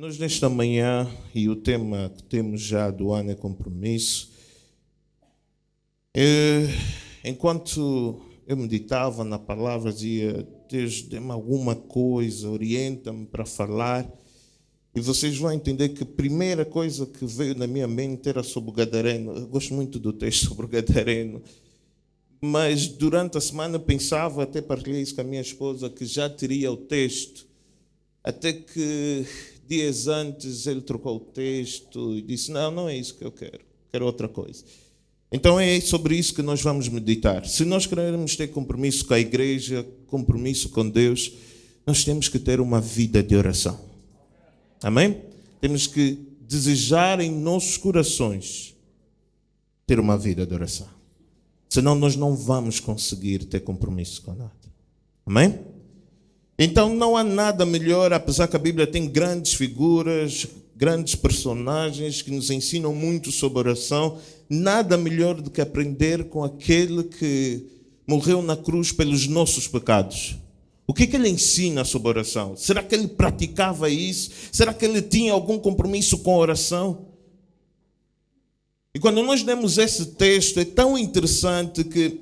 Nós nesta manhã, e o tema que temos já do ano é compromisso. Enquanto eu meditava na palavra, dizia: Deus, dê-me alguma coisa, orienta-me para falar. E vocês vão entender que a primeira coisa que veio na minha mente era sobre o Gadareno. Eu gosto muito do texto sobre o Gadareno. Mas durante a semana pensava, até partilhei isso com a minha esposa, que já teria o texto. Até que dias antes ele trocou o texto e disse: não é isso que eu quero outra coisa. Então é sobre isso que nós vamos meditar. Se nós queremos ter compromisso com a igreja, compromisso com Deus, nós temos que ter uma vida de oração. Amém? Temos que desejar em nossos corações ter uma vida de oração. Senão nós não vamos conseguir ter compromisso com nada. Amém? Então não há nada melhor, apesar que a Bíblia tem grandes figuras, grandes personagens que nos ensinam muito sobre oração, nada melhor do que aprender com aquele que morreu na cruz pelos nossos pecados. O que ele ensina sobre oração? Será que ele praticava isso? Será que ele tinha algum compromisso com a oração? E quando nós lemos esse texto, é tão interessante que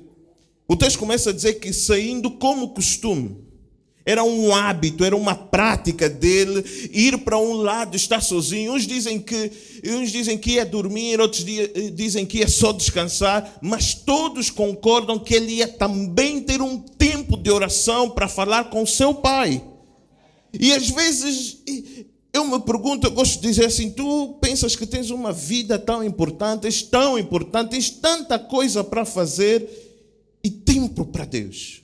o texto começa a dizer que saindo como costume. Era um hábito, era uma prática dele ir para um lado, estar sozinho. Uns dizem que ia dormir, outros dizem que ia só descansar, mas todos concordam que ele ia também ter um tempo de oração para falar com seu pai. E às vezes eu me pergunto, eu gosto de dizer assim: tu pensas que tens uma vida tão importante, tens tanta coisa para fazer e tempo para Deus,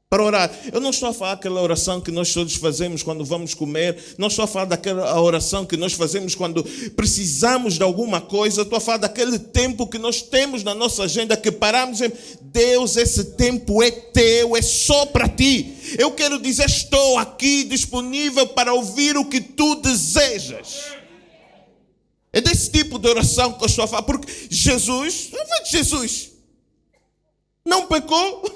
para orar. Eu não estou a falar daquela oração que nós todos fazemos quando vamos comer, não estou a falar daquela oração que nós fazemos quando precisamos de alguma coisa, estou a falar daquele tempo que nós temos na nossa agenda, que paramos e Deus, esse tempo é teu, é só para ti. Eu quero dizer, estou aqui disponível para ouvir o que tu desejas. É desse tipo de oração que eu estou a falar, porque Jesus não pecou,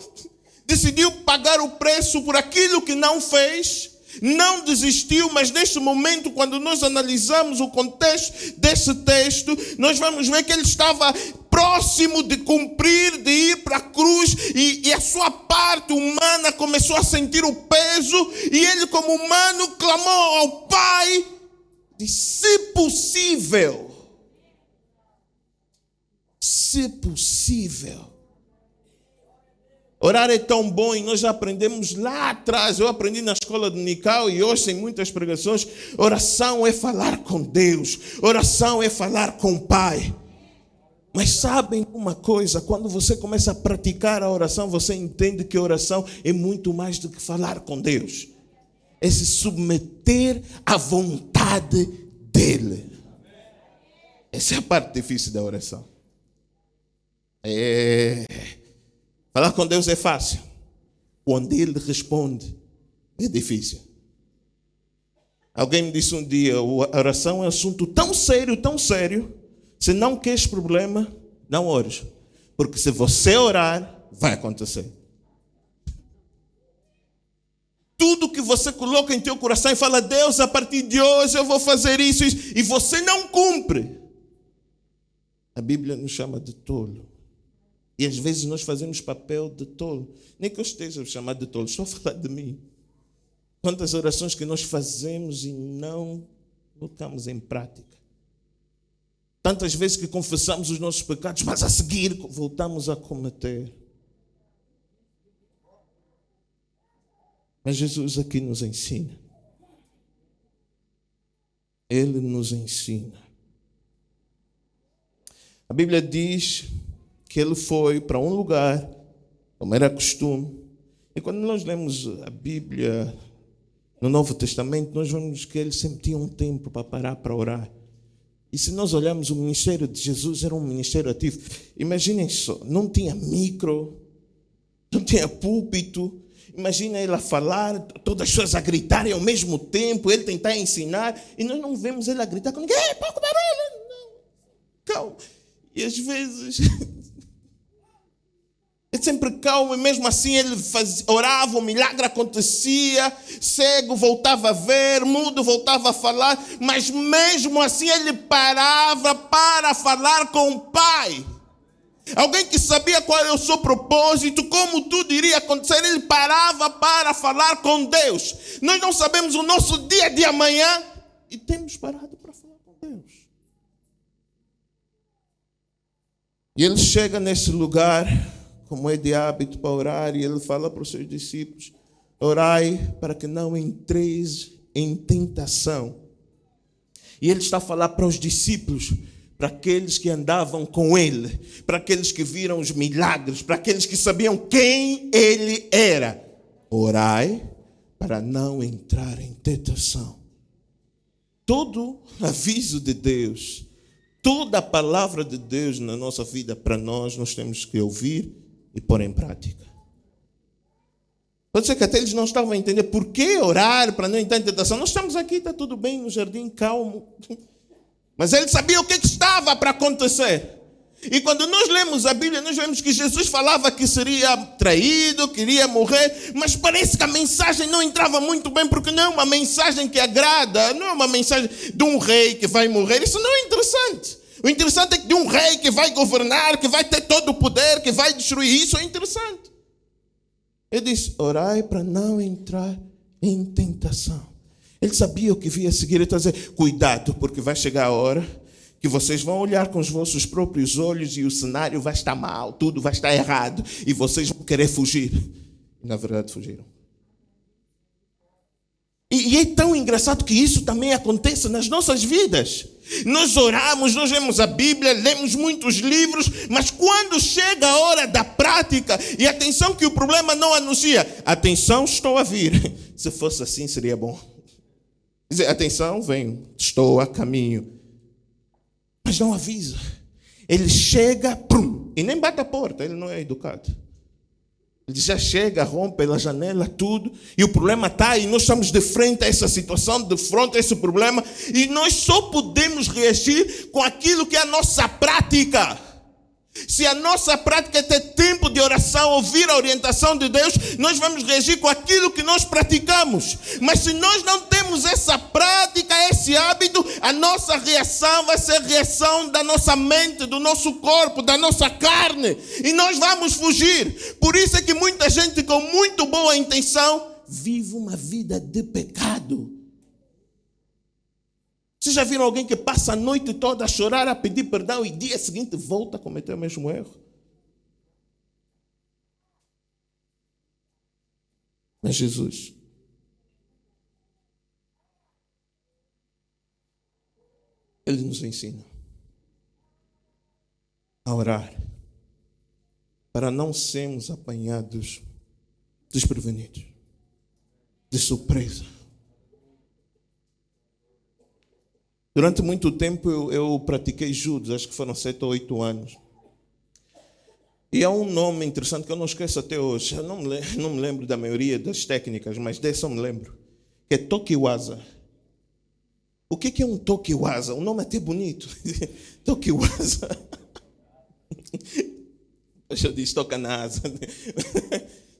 decidiu pagar o preço por aquilo que não fez, não desistiu, mas neste momento, quando nós analisamos o contexto desse texto, nós vamos ver que ele estava próximo de cumprir, de ir para a cruz, e a sua parte humana começou a sentir o peso, e ele, como humano, clamou ao Pai, disse: se possível. Orar é tão bom e nós já aprendemos lá atrás. Eu aprendi na escola dominical e hoje em muitas pregações. Oração é falar com Deus. Oração é falar com o Pai. Mas sabem uma coisa? Quando você começa a praticar a oração, você entende que a oração é muito mais do que falar com Deus. É se submeter à vontade dEle. Essa é a parte difícil da oração. Falar com Deus é fácil. Quando Ele responde, é difícil. Alguém me disse um dia: a oração é um assunto tão sério. Se não queres problema, não ores. Porque se você orar, vai acontecer. Tudo que você coloca em teu coração e fala: Deus, a partir de hoje eu vou fazer isso, e você não cumpre, a Bíblia nos chama de tolo. E às vezes nós fazemos papel de tolo. Nem que eu esteja chamado de tolo, estou a falar de mim. Quantas orações que nós fazemos e não colocamos em prática. Tantas vezes que confessamos os nossos pecados, mas a seguir voltamos a cometer. Mas Jesus aqui nos ensina. Ele nos ensina. A Bíblia diz que ele foi para um lugar, como era costume. E quando nós lemos a Bíblia no Novo Testamento, nós vemos que ele sempre tinha um tempo para parar para orar. E se nós olharmos, o ministério de Jesus era um ministério ativo. Imaginem só, não tinha micro, não tinha púlpito. Imagina ele a falar, todas as pessoas a gritarem ao mesmo tempo, ele tentar ensinar, e nós não vemos ele a gritar com ninguém: pouco barulho, não. Calma. E às vezes é sempre calmo, e mesmo assim ele orava, o milagre acontecia, cego voltava a ver, mudo voltava a falar, mas mesmo assim ele parava para falar com o Pai. Alguém que sabia qual era o seu propósito, como tudo iria acontecer, ele parava para falar com Deus. Nós não sabemos o nosso dia de amanhã e temos parado para falar com Deus. E ele chega nesse lugar, como é de hábito, para orar, e ele fala para os seus discípulos: orai para que não entreis em tentação. E ele está a falar para os discípulos, para aqueles que andavam com ele, para aqueles que viram os milagres, para aqueles que sabiam quem ele era. Orai para não entrar em tentação. Todo aviso de Deus, toda a palavra de Deus na nossa vida, para nós temos que ouvir e pôr em prática. Pode ser que até eles não estavam a entender por que orar para não entrar em tentação. Nós estamos aqui, está tudo bem, no jardim, calmo. Mas ele sabia o que estava para acontecer. E quando nós lemos a Bíblia, nós vemos que Jesus falava que seria traído, que iria morrer, mas parece que a mensagem não entrava muito bem, porque não é uma mensagem que agrada, não é uma mensagem de um rei que vai morrer. Isso não é interessante. O interessante é que de um rei que vai governar, que vai ter todo o poder, que vai destruir. Isso é interessante. Ele disse: orai para não entrar em tentação. Ele sabia o que via a seguir. Ele está dizendo: cuidado, porque vai chegar a hora que vocês vão olhar com os vossos próprios olhos e o cenário vai estar mal, tudo vai estar errado, e vocês vão querer fugir. E na verdade fugiram. E é tão engraçado que isso também acontece nas nossas vidas. Nós oramos, nós lemos a Bíblia, lemos muitos livros, mas quando chega a hora da prática, e atenção que o problema não anuncia: atenção, estou a vir. Se fosse assim seria bom. Dizer: atenção, venho, estou a caminho. Mas não avisa. Ele chega, prum, e nem bate a porta, ele não é educado. Ele já chega, rompe pela janela, tudo, e o problema está, e nós estamos de frente a essa situação, de frente a esse problema, e nós só podemos reagir com aquilo que é a nossa prática. Se a nossa prática é ter tempo de oração, ouvir a orientação de Deus, nós vamos reagir com aquilo que nós praticamos. Mas se nós não temos essa prática, esse hábito, a nossa reação vai ser reação da nossa mente, do nosso corpo, da nossa carne. E nós vamos fugir. Por isso é que muita gente com muito boa intenção vive uma vida de pecado. Vocês já viram alguém que passa a noite toda a chorar, a pedir perdão e dia seguinte volta a cometer o mesmo erro? Mas Jesus, Ele nos ensina a orar para não sermos apanhados desprevenidos, de surpresa. Durante muito tempo eu pratiquei judo, acho que foram 7 ou 8 anos. E há um nome interessante que eu não esqueço até hoje. Eu não me lembro da maioria das técnicas, mas dessa eu me lembro. Que é Tokiwaza. O que é um Tokiwaza? O nome é até bonito. Tokiwaza. Eu disse toca na asa.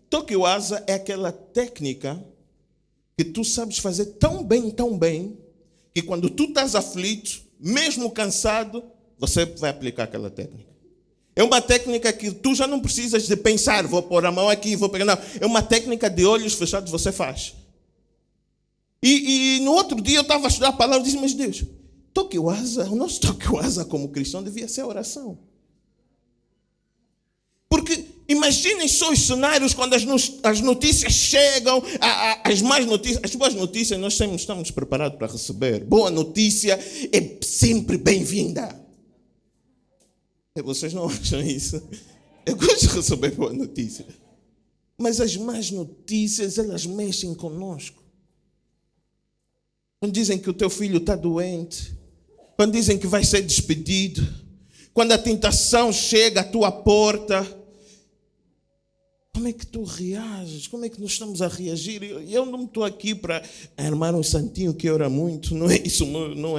Tokiwaza é aquela técnica que tu sabes fazer tão bem, que quando tu estás aflito, mesmo cansado, você vai aplicar aquela técnica. É uma técnica que tu já não precisas de pensar: vou pôr a mão aqui, vou pegar. Não, é uma técnica de olhos fechados, você faz. E no outro dia eu estava a estudar a palavra e disse: mas Deus, Tokiwaza, o nosso Tokiwaza como cristão devia ser a oração. Porque imaginem só os cenários quando as notícias chegam, as más notícias, as boas notícias nós sempre estamos preparados para receber. Boa notícia é sempre bem-vinda. Vocês não acham isso? Eu gosto de receber boa notícia. Mas as más notícias, elas mexem conosco. Quando dizem que o teu filho está doente, quando dizem que vai ser despedido, quando a tentação chega à tua porta, como é que tu reages? Como é que nós estamos a reagir? Eu não estou aqui para armar um santinho que ora muito. Não é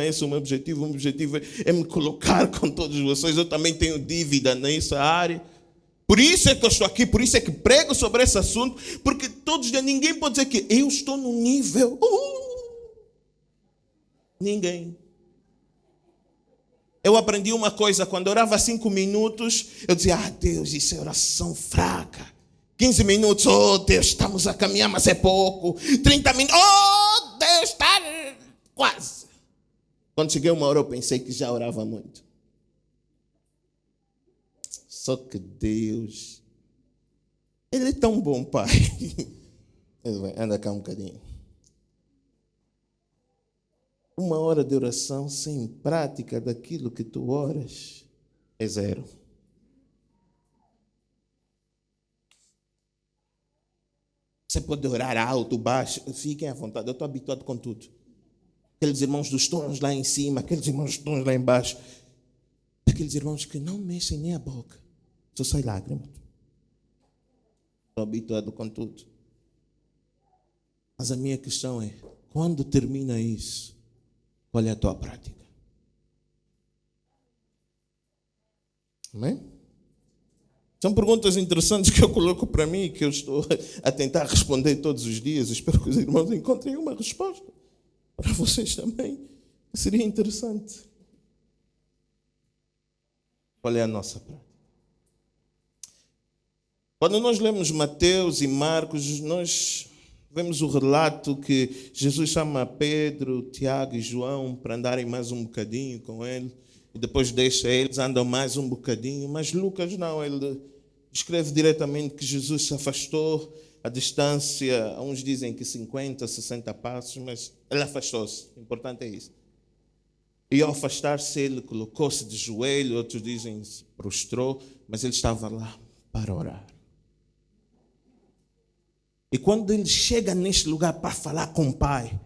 esse o meu objetivo. O meu objetivo é me colocar com todos vocês. Eu também tenho dívida nessa área. Por isso é que eu estou aqui, por isso é que prego sobre esse assunto, porque todos os dias ninguém pode dizer que eu estou no nível. Ninguém. Eu aprendi uma coisa, quando eu orava 5 minutos, eu dizia, Deus, isso é oração fraca. 15 minutos, Deus, estamos a caminhar, mas é pouco. 30 minutos, Deus, está quase. Quando cheguei uma hora, eu pensei que já orava muito. Só que Deus, Ele é tão bom, Pai. Anda cá um bocadinho. 1 hora de oração sem prática daquilo que tu oras é 0. Você pode orar alto, baixo, fiquem à vontade, eu estou habituado com tudo. Aqueles irmãos dos tons lá em cima, aqueles irmãos dos tons lá embaixo, aqueles irmãos que não mexem nem a boca, só sai lágrimas. Estou habituado com tudo. Mas a minha questão é, quando termina isso, qual é a tua prática? Amém? São perguntas interessantes que eu coloco para mim e que eu estou a tentar responder todos os dias. Espero que os irmãos encontrem uma resposta para vocês também. Seria interessante. Qual é a nossa prática? Quando nós lemos Mateus e Marcos, nós vemos o relato que Jesus chama Pedro, Tiago e João para andarem mais um bocadinho com ele. E depois deixa eles, andam mais um bocadinho. Mas Lucas não, ele escreve diretamente que Jesus se afastou a distância. Uns dizem que 50, 60 passos, mas ele afastou-se. O importante é isso. E ao afastar-se, ele colocou-se de joelho, outros dizem se prostrou, mas ele estava lá para orar. E quando ele chega neste lugar para falar com o Pai,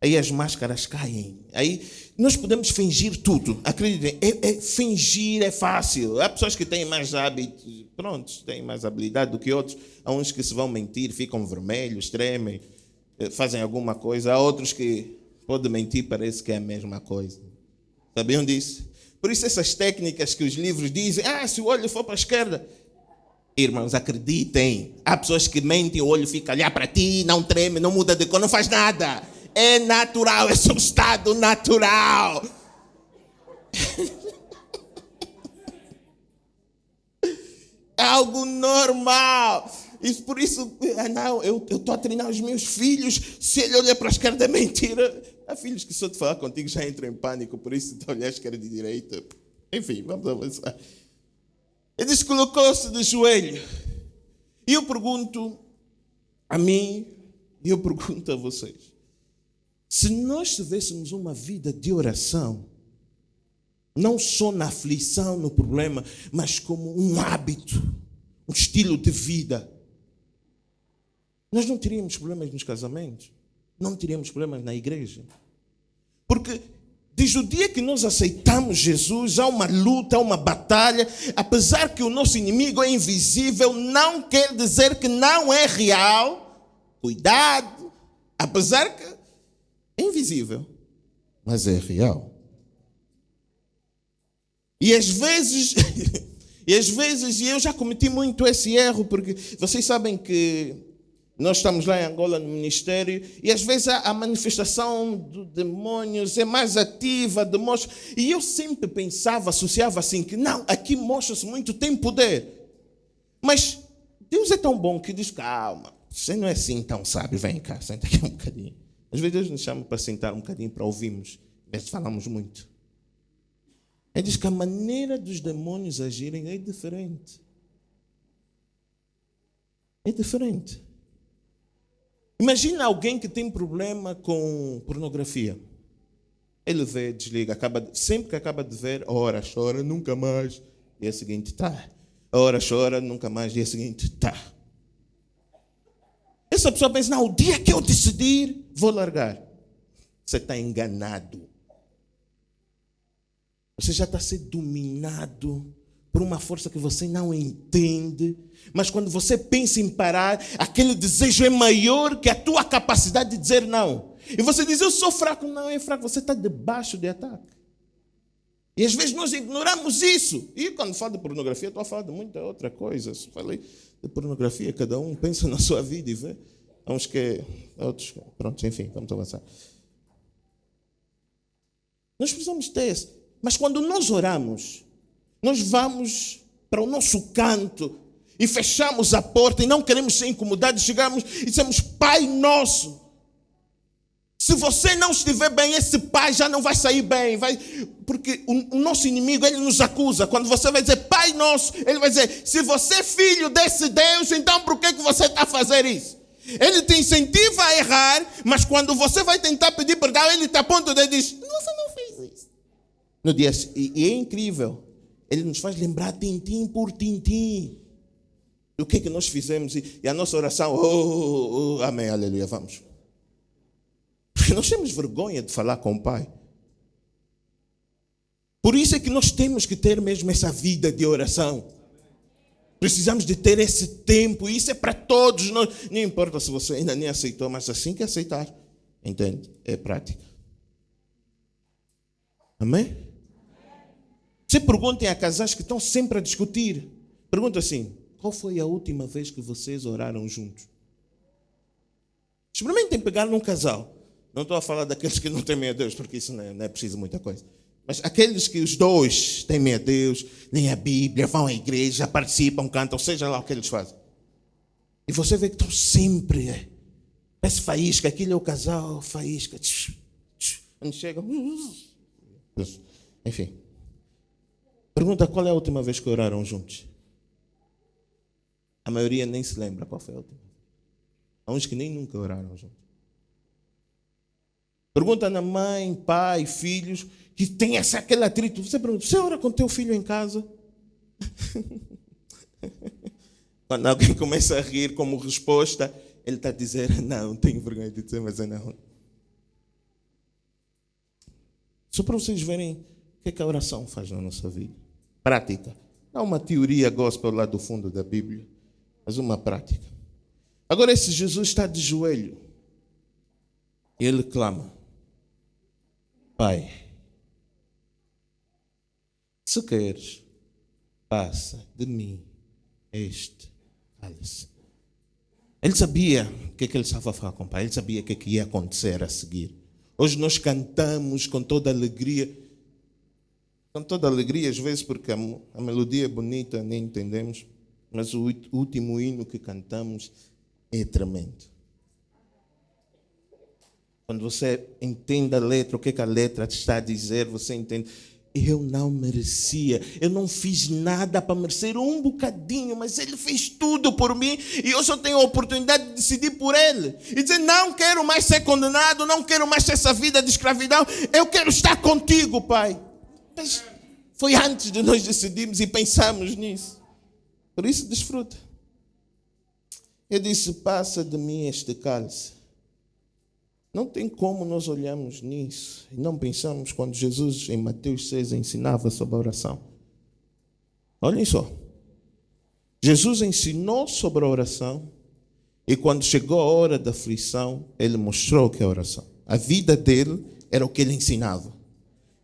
aí as máscaras caem. Aí nós podemos fingir tudo. Acreditem, fingir é fácil. Há pessoas que têm mais hábitos, pronto, têm mais habilidade do que outros. Há uns que se vão mentir, ficam vermelhos, tremem, fazem alguma coisa. Há outros que podem mentir, parece que é a mesma coisa. Sabiam disso? Por isso essas técnicas que os livros dizem, se o olho for para a esquerda... Irmãos, acreditem, há pessoas que mentem, o olho fica a olhar para ti, não treme, não muda de cor, não faz nada. É natural, é seu estado natural. É algo normal. E por isso, eu estou a treinar os meus filhos, se ele olhar para a esquerda é mentira. Há filhos que só de falar contigo já entram em pânico, por isso de olhar à esquerda e direita. Enfim, vamos avançar. Ele colocou-se de joelho. E eu pergunto a mim, e eu pergunto a vocês, se nós tivéssemos uma vida de oração, não só na aflição, no problema, mas como um hábito, um estilo de vida, nós não teríamos problemas nos casamentos, não teríamos problemas na igreja. Porque desde o dia que nós aceitamos Jesus, há uma luta, há uma batalha. Apesar que o nosso inimigo é invisível, não quer dizer que não é real. Cuidado. Apesar que é invisível, mas é real. E às vezes eu já cometi muito esse erro, porque vocês sabem que nós estamos lá em Angola no ministério e às vezes a manifestação dos demônios é mais ativa, e eu sempre pensava, associava assim, que não, aqui mostra-se muito, tem poder. Mas Deus é tão bom que diz, calma, você não é assim tão sábio, vem cá, senta aqui um bocadinho. Às vezes Deus nos chama para sentar um bocadinho, para ouvirmos, às vezes falamos muito. Ele diz que a maneira dos demônios agirem é diferente. É diferente. Imagina alguém que tem problema com pornografia. Ele vê, desliga, sempre que acaba de ver, ora, chora, nunca mais. Dia seguinte, tá. Ora, chora, nunca mais. Dia seguinte, tá. Essa pessoa pensa, não, o dia que eu decidir, vou largar. Você está enganado. Você já está sendo dominado por uma força que você não entende. Mas quando você pensa em parar, aquele desejo é maior que a tua capacidade de dizer não. E você diz, eu sou fraco. Não é fraco, você está debaixo de ataque. E às vezes nós ignoramos isso. E quando falo de pornografia, estou a falar de muita outra coisa. Se falei de pornografia, cada um pensa na sua vida e vê. Uns que outros. Pronto, enfim, vamos avançar. Nós precisamos ter isso. Mas quando nós oramos, nós vamos para o nosso canto e fechamos a porta e não queremos ser incomodados. Chegamos e dizemos: Pai nosso. Se você não estiver bem, esse pai já não vai sair bem. Porque o nosso inimigo, ele nos acusa. Quando você vai dizer Pai nosso, ele vai dizer: se você é filho desse Deus, então por que você está a fazer isso? Ele te incentiva a errar, mas quando você vai tentar pedir perdão, ele te aponta e diz: você não fez isso. No dia, e é incrível. Ele nos faz lembrar tintim por tintim do que nós fizemos. E a nossa oração: amém, aleluia, vamos. Porque nós temos vergonha de falar com o Pai. Por isso é que nós temos que ter mesmo essa vida de oração. Precisamos de ter esse tempo. E isso é para todos nós. Não importa se você ainda nem aceitou, mas assim que aceitar, entende? É prática. Amém? Você perguntem a casais que estão sempre a discutir. Pergunta assim: qual foi a última vez que vocês oraram juntos? Experimentem pegar num casal. Não estou a falar daqueles que não temem a Deus, porque isso não é preciso muita coisa. Mas aqueles que os dois temem a Deus, leem a Bíblia, vão à igreja, participam, cantam, seja lá o que eles fazem. E você vê que estão sempre, parece faísca, aquilo é o casal, faísca. Quando chegam, enfim. Pergunta: qual é a última vez que oraram juntos? A maioria nem se lembra qual foi a última. Há uns que nem nunca oraram juntos. Pergunta na mãe, pai, filhos, que tem aquele atrito. Você pergunta: você ora com teu filho em casa? Quando alguém começa a rir como resposta, ele está a dizer: não, tenho vergonha de dizer, mas é não. Só para vocês verem o que a oração faz na nossa vida. Prática. Não uma teoria gospel lá do fundo da Bíblia, mas uma prática. Agora esse Jesus está de joelho. E ele clama: Pai, se queres, passa de mim este cálice. Ele sabia o que ele estava a falar com o Pai. Ele sabia o que ia acontecer a seguir. Hoje nós cantamos com toda alegria. Com toda alegria, às vezes, porque a melodia é bonita, nem entendemos. Mas o último hino que cantamos é tremendo. Quando você entende a letra, o que a letra está a dizer, você entende. Eu não merecia, eu não fiz nada para merecer um bocadinho, mas Ele fez tudo por mim e eu só tenho a oportunidade de decidir por Ele. E dizer: não quero mais ser condenado, não quero mais ter essa vida de escravidão, eu quero estar contigo, Pai. Mas foi antes de nós decidirmos e pensarmos nisso. Por isso desfruta. Eu disse: passa de mim este cálice. Não tem como nós olharmos nisso e não pensamos quando Jesus, em Mateus 6, ensinava sobre a oração. Olhem só. Jesus ensinou sobre a oração e quando chegou a hora da aflição, Ele mostrou o que é a oração. A vida dele era o que Ele ensinava.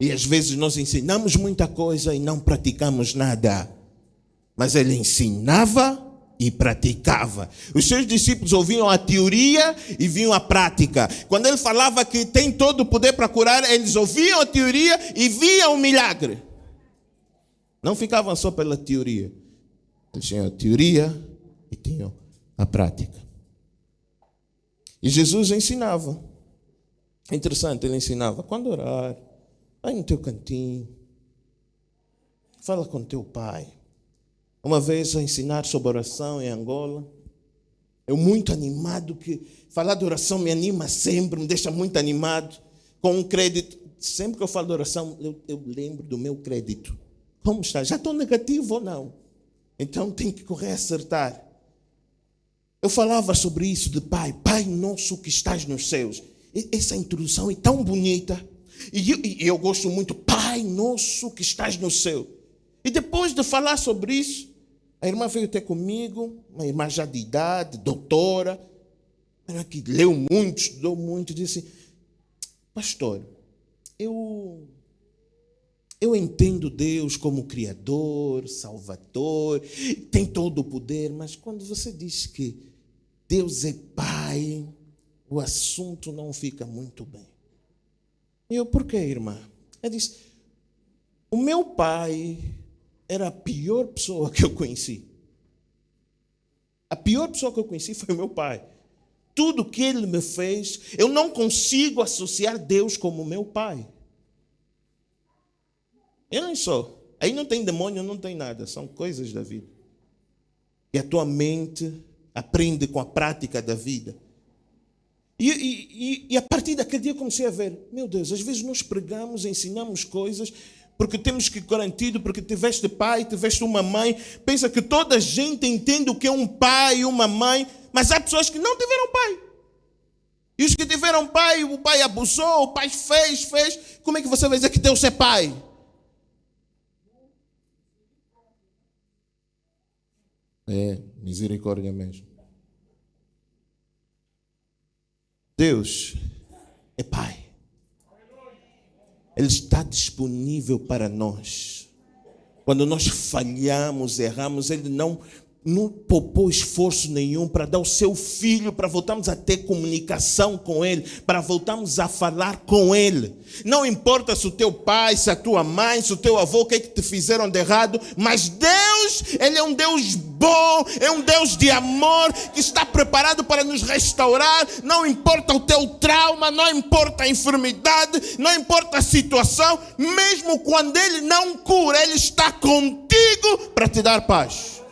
E às vezes nós ensinamos muita coisa e não praticamos nada. Mas Ele ensinava e praticava. Os seus discípulos ouviam a teoria e viam a prática. Quando ele falava que tem todo o poder para curar, eles ouviam a teoria e viam o milagre. Não ficavam só pela teoria. Eles tinham a teoria e tinham a prática. E Jesus ensinava. É interessante, ele ensinava: quando orar, vai no teu cantinho, fala com teu pai. Uma vez a ensinar sobre oração em Angola, eu muito animado, que falar de oração me anima sempre, me deixa muito animado, com um crédito. Sempre que eu falo de oração, eu lembro do meu crédito. Como está? Já estou negativo ou não? Então tenho que correr a acertar. Eu falava sobre isso de Pai nosso que estás nos céus. Essa introdução é tão bonita. E eu gosto muito: Pai nosso que estás no céu. E depois de falar sobre isso, a irmã veio ter comigo, uma irmã já de idade, doutora, que leu muito, estudou muito, disse: pastor, eu Eu entendo Deus como Criador, Salvador, tem todo o poder, mas quando você diz que Deus é Pai, o assunto não fica muito bem. E eu, por quê, irmã? Ela disse, o meu pai era a pior pessoa que eu conheci. A pior pessoa que eu conheci foi o meu pai. Tudo que ele me fez, eu não consigo associar Deus como meu pai. Eu não sou. Aí não tem demônio, não tem nada. São coisas da vida. E a tua mente aprende com a prática da vida. E a partir daquele dia eu comecei a ver, meu Deus, às vezes nós pregamos, ensinamos coisas, porque temos que garantir, porque tiveste pai, tiveste uma mãe, pensa que toda a gente entende o que é um pai e uma mãe, mas há pessoas que não tiveram pai. E os que tiveram pai, o pai abusou, o pai fez. Como é que você vai dizer que Deus é pai? É, misericórdia mesmo. Deus é Pai. Ele está disponível para nós. Quando nós falhamos, erramos, Ele não poupou esforço nenhum para dar o seu filho, para voltarmos a ter comunicação com Ele, para voltarmos a falar com Ele. Não importa se o teu pai, se a tua mãe, se o teu avô, o que é que te fizeram de errado, mas Deus, Ele é um Deus bom, é um Deus de amor, que está preparado para nos restaurar. Não importa o teu trauma, não importa a enfermidade, não importa a situação, mesmo quando Ele não cura, Ele está contigo para te dar paz.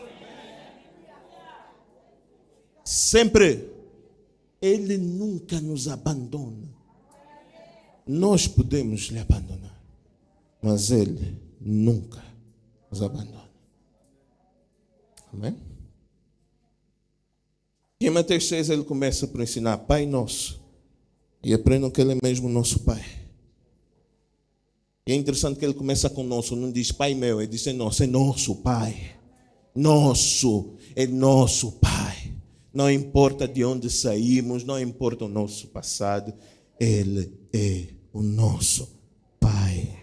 Sempre. Ele nunca nos abandona. Nós podemos lhe abandonar, mas Ele nunca nos abandona. Amém? E em Mateus 6 ele começa por ensinar Pai Nosso. E aprendam que Ele é mesmo nosso Pai. E é interessante que ele começa com nosso, não diz Pai meu, ele diz é nosso Pai. Nosso, é nosso Pai. Não importa de onde saímos, não importa o nosso passado, Ele é o nosso Pai.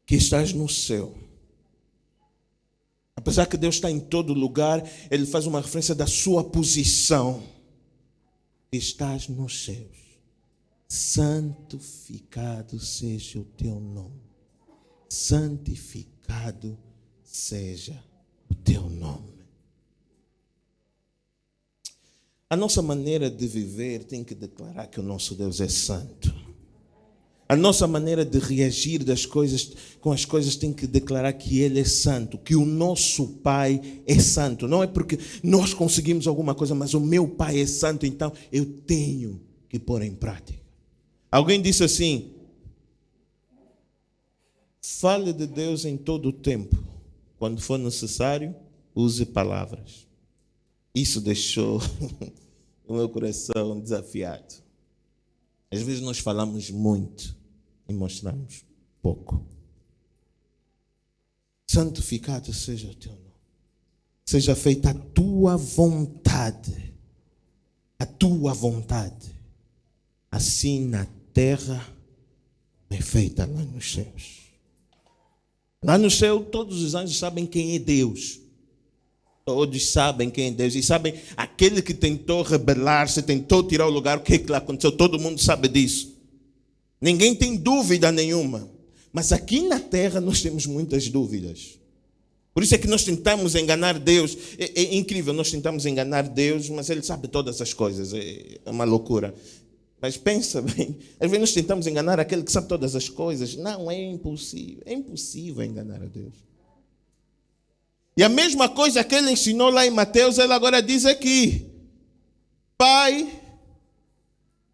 Que estás no céu. Apesar que Deus está em todo lugar, Ele faz uma referência da sua posição. Que estás nos céus. Santificado seja o teu nome. Santificado seja o teu nome. A nossa maneira de viver tem que declarar que o nosso Deus é santo. A nossa maneira de reagir com as coisas tem que declarar que Ele é santo, que o nosso Pai é santo. Não é porque nós conseguimos alguma coisa, mas o meu Pai é santo, então eu tenho que pôr em prática. Alguém disse assim, fale de Deus em todo o tempo. Quando for necessário, use palavras. Isso deixou o meu coração desafiado. Às vezes nós falamos muito e mostramos pouco. Santificado seja o teu nome. Seja feita a tua vontade. A tua vontade. Assim na terra é feita lá nos céus. Lá no céu todos os anjos sabem quem é Deus. Todos sabem quem é Deus. E sabem, aquele que tentou rebelar-se, tentou tirar o lugar, o que é que lá aconteceu? Todo mundo sabe disso. Ninguém tem dúvida nenhuma. Mas aqui na terra nós temos muitas dúvidas. Por isso é que nós tentamos enganar Deus. É incrível, nós tentamos enganar Deus, mas Ele sabe todas as coisas. É uma loucura. Mas pensa bem, às vezes nós tentamos enganar aquele que sabe todas as coisas. Não, é impossível. É impossível enganar a Deus. E a mesma coisa que ele ensinou lá em Mateus, ele agora diz aqui. Pai,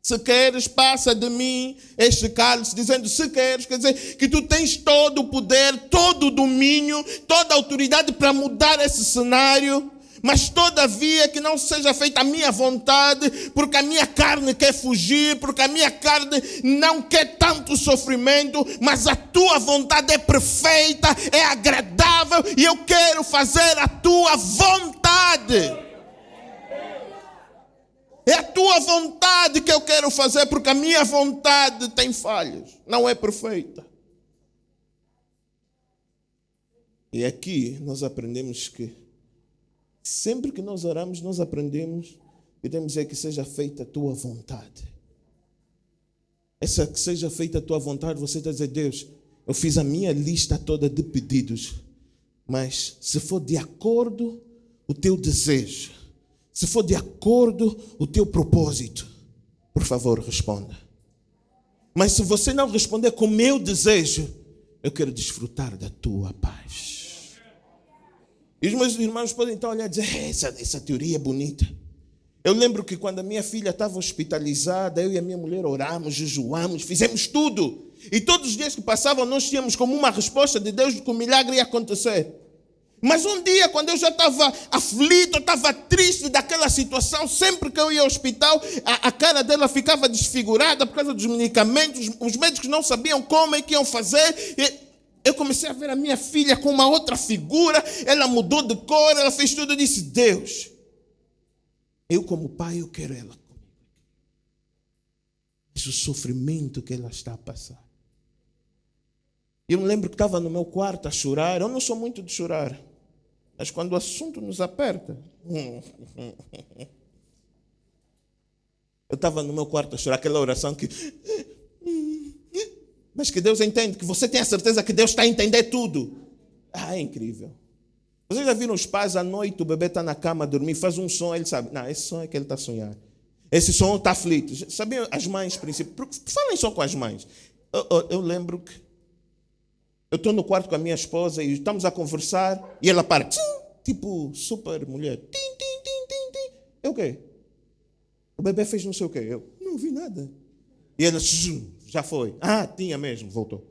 se queres, passa de mim este cálice. Dizendo, se queres, quer dizer que tu tens todo o poder, todo o domínio, toda a autoridade para mudar esse cenário. Mas todavia que não seja feita a minha vontade, porque a minha carne quer fugir, porque a minha carne não quer tanto sofrimento, mas a tua vontade é perfeita, é agradável e eu quero fazer a tua vontade. É a tua vontade que eu quero fazer, porque a minha vontade tem falhas, não é perfeita. E aqui nós aprendemos que sempre que nós oramos, nós aprendemos que temos que seja feita a tua vontade. Essa que seja feita a tua vontade, você está a dizer, Deus, eu fiz a minha lista toda de pedidos, mas se for de acordo o teu desejo, se for de acordo o teu propósito, por favor, responda. Mas se você não responder com o meu desejo, eu quero desfrutar da tua paz. E os meus irmãos podem então olhar e dizer, essa teoria é bonita. Eu lembro que quando a minha filha estava hospitalizada, eu e a minha mulher oramos, jejuamos, fizemos tudo. E todos os dias que passavam, nós tínhamos como uma resposta de Deus de que o milagre ia acontecer. Mas um dia, quando eu já estava aflito, eu estava triste daquela situação, sempre que eu ia ao hospital, a cara dela ficava desfigurada por causa dos medicamentos, os médicos não sabiam como é que iam fazer. Eu comecei a ver a minha filha com uma outra figura, ela mudou de cor, ela fez tudo. Eu disse, Deus, eu como pai, eu quero ela comigo. Mas o sofrimento que ela está a passar. Eu me lembro que estava no meu quarto a chorar. Eu não sou muito de chorar, mas quando o assunto nos aperta. Eu estava no meu quarto a chorar, aquela oração que... Mas que Deus entende, que você tem a certeza que Deus está a entender tudo. É incrível. Vocês já viram os pais à noite, o bebê está na cama a dormir, faz um som, ele sabe, não, esse som é que ele está a sonhar. Esse som está aflito. Sabiam as mães, princípio? Falem só com as mães. Eu lembro que eu estou no quarto com a minha esposa e estamos a conversar e ela para, tipo super mulher. Tim, tim, tim, tim, tim. Eu o quê? O bebê fez não sei o quê. Eu não vi nada. E ela já foi. Tinha mesmo, voltou.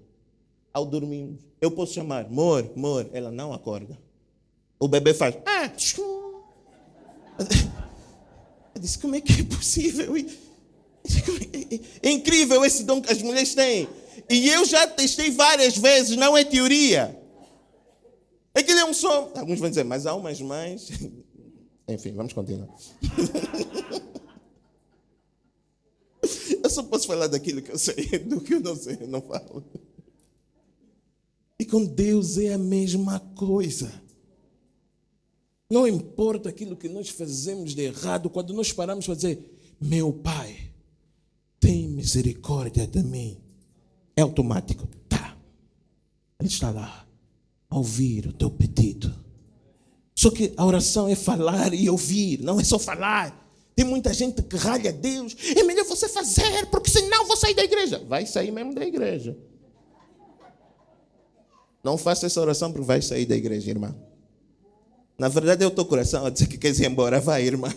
Ao dormir, eu posso chamar, amor, ela não acorda. O bebê faz, Eu disse, como é que é possível? É incrível esse dom que as mulheres têm. E eu já testei várias vezes, não é teoria. Aquilo é um som. Alguns vão dizer, mas há umas mães. Enfim, vamos continuar. Eu só posso falar daquilo que eu sei, do que eu não sei, eu não falo. E com Deus é a mesma coisa. Não importa aquilo que nós fazemos de errado, quando nós paramos para dizer, meu Pai, tem misericórdia de mim. É automático. Ele está lá a ouvir o teu pedido. Só que a oração é falar e ouvir, não é só falar. Tem muita gente que ralha Deus. É melhor você fazer, porque senão vou sair da igreja. Vai sair mesmo da igreja. Não faça essa oração porque vai sair da igreja, irmão. Na verdade é o teu coração a dizer que quer ir embora. Vai, irmão.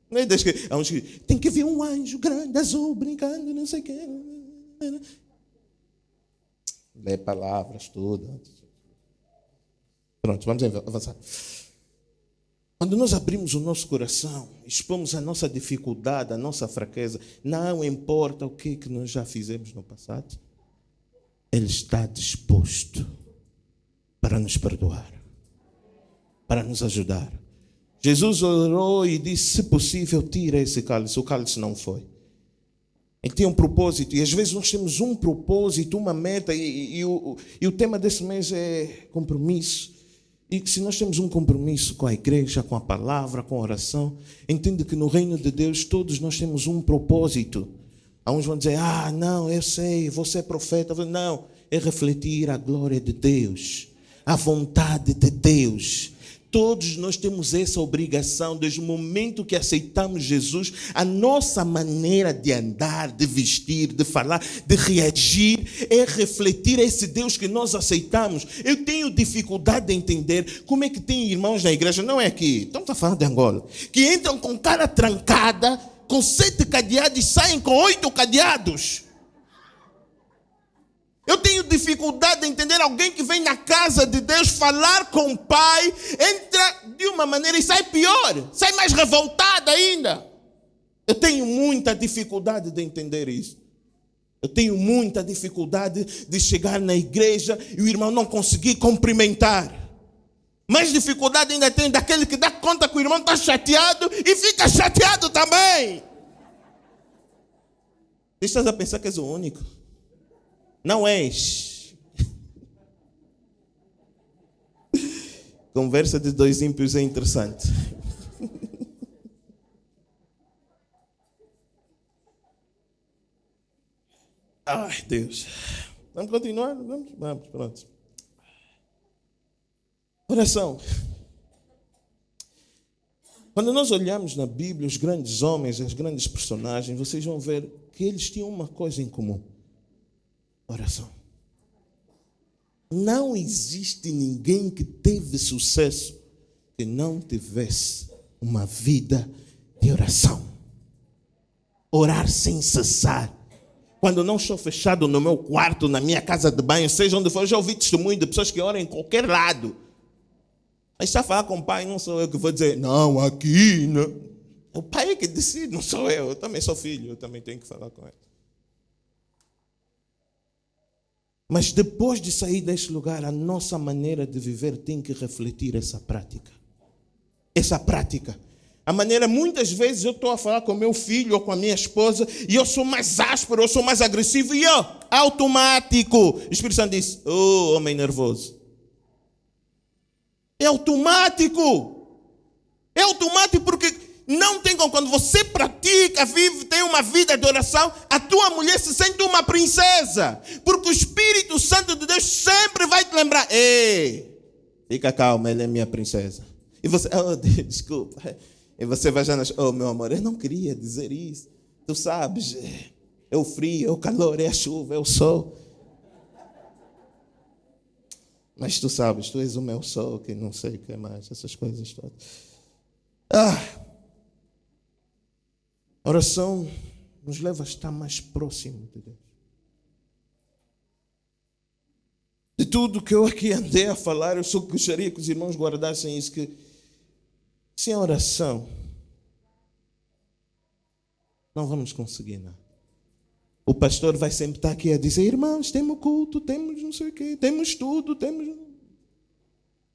Não é das que, tem que vir um anjo grande, azul, brincando, não sei o quê. Lê palavras, tudo. Pronto, vamos avançar. Quando nós abrimos o nosso coração, expomos a nossa dificuldade, a nossa fraqueza, não importa o que nós já fizemos no passado, Ele está disposto para nos perdoar, para nos ajudar. Jesus orou e disse, se possível, tira esse cálice. O cálice não foi. Ele tinha um propósito, e às vezes nós temos um propósito, uma meta, e o tema desse mês é compromisso. E se nós temos um compromisso com a igreja, com a palavra, com a oração, entende que no reino de Deus todos nós temos um propósito. Alguns vão dizer, não, eu sei, você é profeta. Não, é refletir a glória de Deus, a vontade de Deus. Todos nós temos essa obrigação, desde o momento que aceitamos Jesus, a nossa maneira de andar, de vestir, de falar, de reagir, é refletir esse Deus que nós aceitamos. Eu tenho dificuldade de entender como é que tem irmãos na igreja, não é aqui, estamos falando de Angola, que entram com cara trancada, com 7 cadeados e saem com 8 cadeados. Eu tenho dificuldade de entender alguém que vem na casa de Deus falar com o Pai, entra de uma maneira e sai pior, sai mais revoltada ainda. Eu tenho muita dificuldade de entender isso. Eu tenho muita dificuldade de chegar na igreja e o irmão não conseguir cumprimentar. Mais dificuldade ainda tem daquele que dá conta que o irmão está chateado e fica chateado também. Estás a pensar que és o único? Não és. Conversa de dois ímpios é interessante. Ai, Deus. Vamos continuar? Vamos, pronto. Oração. Quando nós olhamos na Bíblia os grandes homens, as grandes personagens, vocês vão ver que eles tinham uma coisa em comum. Oração. Não existe ninguém que teve sucesso que não tivesse uma vida de oração. Orar sem cessar. Quando não estou fechado no meu quarto, na minha casa de banho, seja onde for, eu já ouvi testemunho de pessoas que oram em qualquer lado. Aí está a falar com o pai, não sou eu que vou dizer, não, aqui não. O pai é que decide, não sou eu. Eu também sou filho, eu também tenho que falar com ele. Mas depois de sair deste lugar, a nossa maneira de viver tem que refletir essa prática. Essa prática. A maneira, muitas vezes eu estou a falar com meu filho ou com a minha esposa e eu sou mais áspero, eu sou mais agressivo e eu, automático. O Espírito Santo diz, oh, homem nervoso. É automático. É automático porque não tem como. Quando você pratica, vive, tem uma vida de oração, a tua mulher se sente uma princesa. Porque o Espírito Santo de Deus sempre vai te lembrar. Ei, fica calma, ela é minha princesa. E você, oh Deus, desculpa. E você vai já nas, oh meu amor, eu não queria dizer isso. Tu sabes, é o frio, é o calor, é a chuva, é o sol. Mas tu sabes, tu és o meu sol, que não sei o que mais, essas coisas todas. A oração nos leva a estar mais próximo de Deus. De tudo que eu aqui andei a falar, eu só gostaria que os irmãos guardassem isso, que sem oração não vamos conseguir nada. O pastor vai sempre estar aqui a dizer, irmãos, temos culto, temos não sei o quê, temos tudo, temos...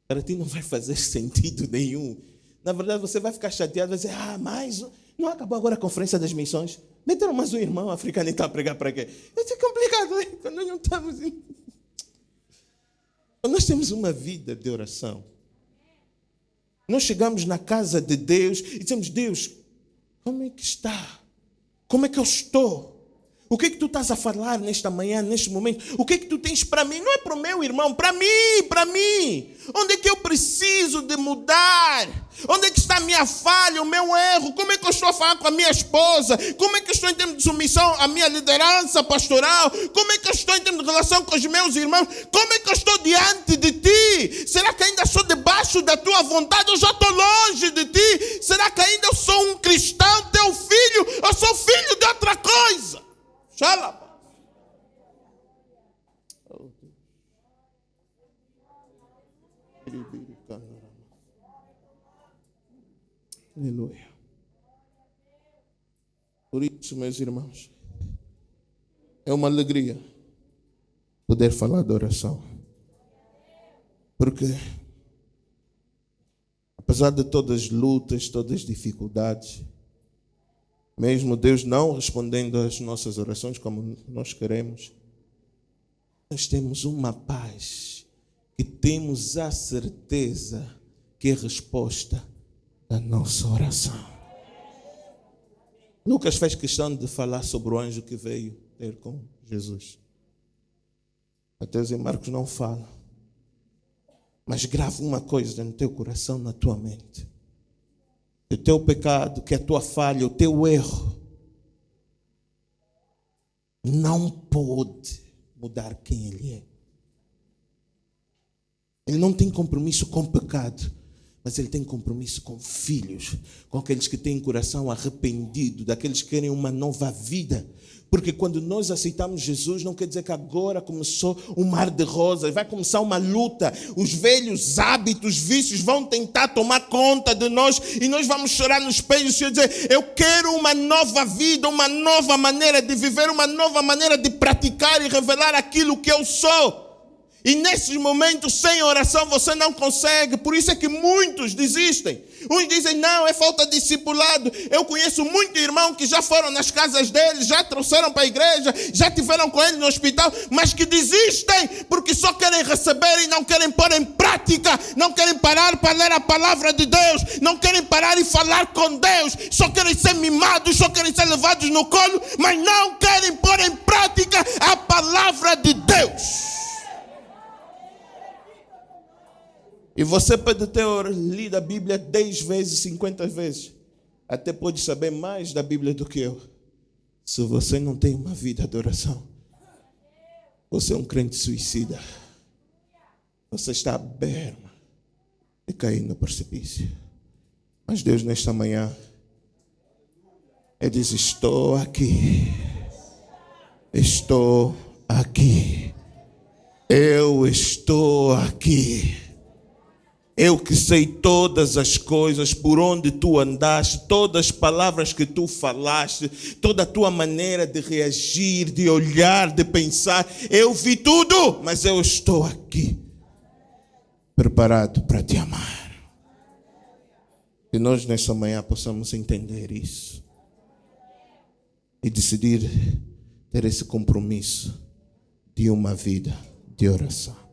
Para ti não vai fazer sentido nenhum. Na verdade, você vai ficar chateado, vai dizer, mas não acabou agora a conferência das missões? Meteram mais um irmão africano e está a pregar para quê? Isso é complicado, hein? Quando nós não estamos... Nós temos uma vida de oração. Nós chegamos na casa de Deus e dizemos, Deus, como é que está? Como é que eu estou? O que é que tu estás a falar nesta manhã, neste momento? O que é que tu tens para mim? Não é para o meu irmão, para mim, para mim. Onde é que eu preciso de mudar? Onde é que está a minha falha, o meu erro? Como é que eu estou a falar com a minha esposa? Como é que eu estou em termos de submissão à minha liderança pastoral? Como é que eu estou em termos de relação com os meus irmãos? Como é que eu estou diante de ti? Será que ainda sou debaixo da tua vontade? Eu já estou longe de ti? Será que ainda eu sou um cristão, teu filho? Eu sou filho de outra coisa? Xalapa. Aleluia. Por isso, meus irmãos, é uma alegria poder falar de oração. Porque, apesar de todas as lutas, todas as dificuldades, mesmo Deus não respondendo às nossas orações como nós queremos, nós temos uma paz que temos a certeza que é resposta da nossa oração. Lucas fez questão de falar sobre o anjo que veio ter com Jesus. Mateus e Marcos não falam. Mas grava uma coisa no teu coração, na tua mente. O teu pecado, que é a tua falha, o teu erro, não pode mudar quem Ele é. Ele não tem compromisso com o pecado, mas Ele tem compromisso com filhos, com aqueles que têm coração arrependido, daqueles que querem uma nova vida. Porque quando nós aceitamos Jesus, não quer dizer que agora começou um mar de rosas, vai começar uma luta. Os velhos hábitos, vícios vão tentar tomar conta de nós e nós vamos chorar nos pés e dizer, eu quero uma nova vida, uma nova maneira de viver, uma nova maneira de praticar e revelar aquilo que eu sou. E nesses momentos, sem oração, você não consegue. Por isso é que muitos desistem. Uns dizem, não, é falta de discipulado. Eu conheço muito irmão que já foram nas casas deles, já trouxeram para a igreja, já tiveram com ele no hospital, mas que desistem porque só querem receber e não querem pôr em prática, não querem parar para ler a palavra de Deus, não querem parar e falar com Deus, só querem ser mimados, só querem ser levados no colo, mas não querem pôr em prática a palavra de Deus. E você pode ter lido a Bíblia 10 vezes, 50 vezes. Até pode saber mais da Bíblia do que eu. Se você não tem uma vida de oração, você é um crente suicida. Você está à beira de cair no precipício. Mas Deus, nesta manhã, Ele diz, estou aqui. Estou aqui. Eu estou aqui. Eu que sei todas as coisas, por onde tu andaste, todas as palavras que tu falaste, toda a tua maneira de reagir, de olhar, de pensar. Eu vi tudo, mas eu estou aqui, preparado para te amar. Que nós nesta manhã possamos entender isso e decidir ter esse compromisso de uma vida de oração.